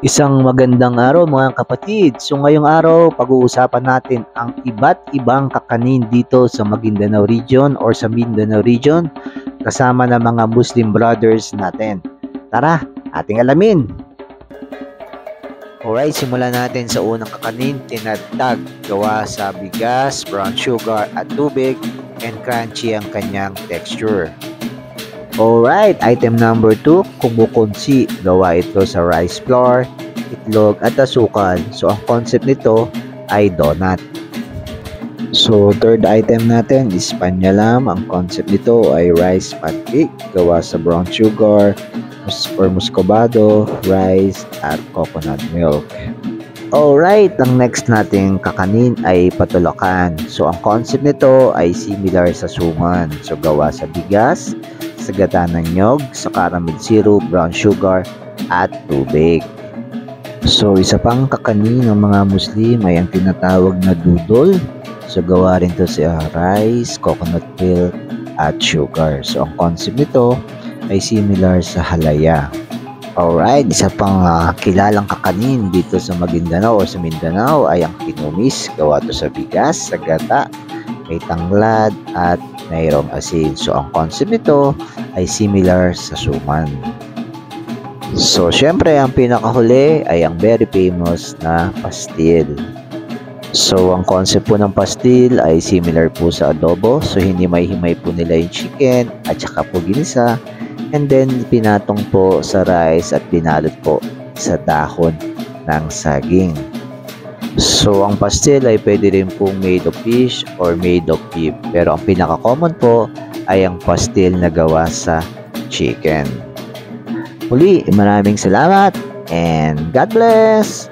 Isang magandang araw mga kapatid. So ngayong araw, pag-uusapan natin ang iba't ibang kakanin dito sa Maguindanao region or sa Mindanao region kasama ng mga Muslim brothers natin. Tara, ating alamin. Alright, simulan natin sa unang kakanin, tinatag, gawa sa bigas, brown sugar at tubig, and crunchy ang kanyang texture. Alright, item number 2, kumukunsi. Gawa ito sa rice flour, itlog at asukal. So, ang concept nito ay donut. So, third item natin is panyalam. Ang concept nito ay rice pancake. Gawa sa brown sugar, or muscovado, rice, at coconut milk. Alright, ang next nating kakanin ay patulakan. So, ang concept nito ay similar sa suman. So, gawa sa bigas, sa gata ng nyog, sa caramel syrup, brown sugar, at tubig. So, isa pang kakanin ng mga Muslim ay ang tinatawag na dudol. So, gawa rin to sa rice, coconut milk, at sugar. So, ang concept nito ay similar sa halaya. Alright, isa pang kilalang kakanin dito sa Maguindanao o sa Mindanao ay ang kinumis. Gawa to sa bigas, sa gata, may tanglad, at mayroong asin. So, ang concept nito ay similar sa suman. So, syempre, ang pinakahuli ay ang very famous na pastil. So, ang concept po ng pastil ay similar po sa adobo. So, hindi himay po nila yung chicken at saka po ginisa. And then, pinatong po sa rice at binalot po sa dahon ng saging. So, ang pastil ay pwede rin pong made of fish or made of beef. Pero ang pinaka-common po ay ang pastil na gawa sa chicken. Muli, maraming salamat and God bless!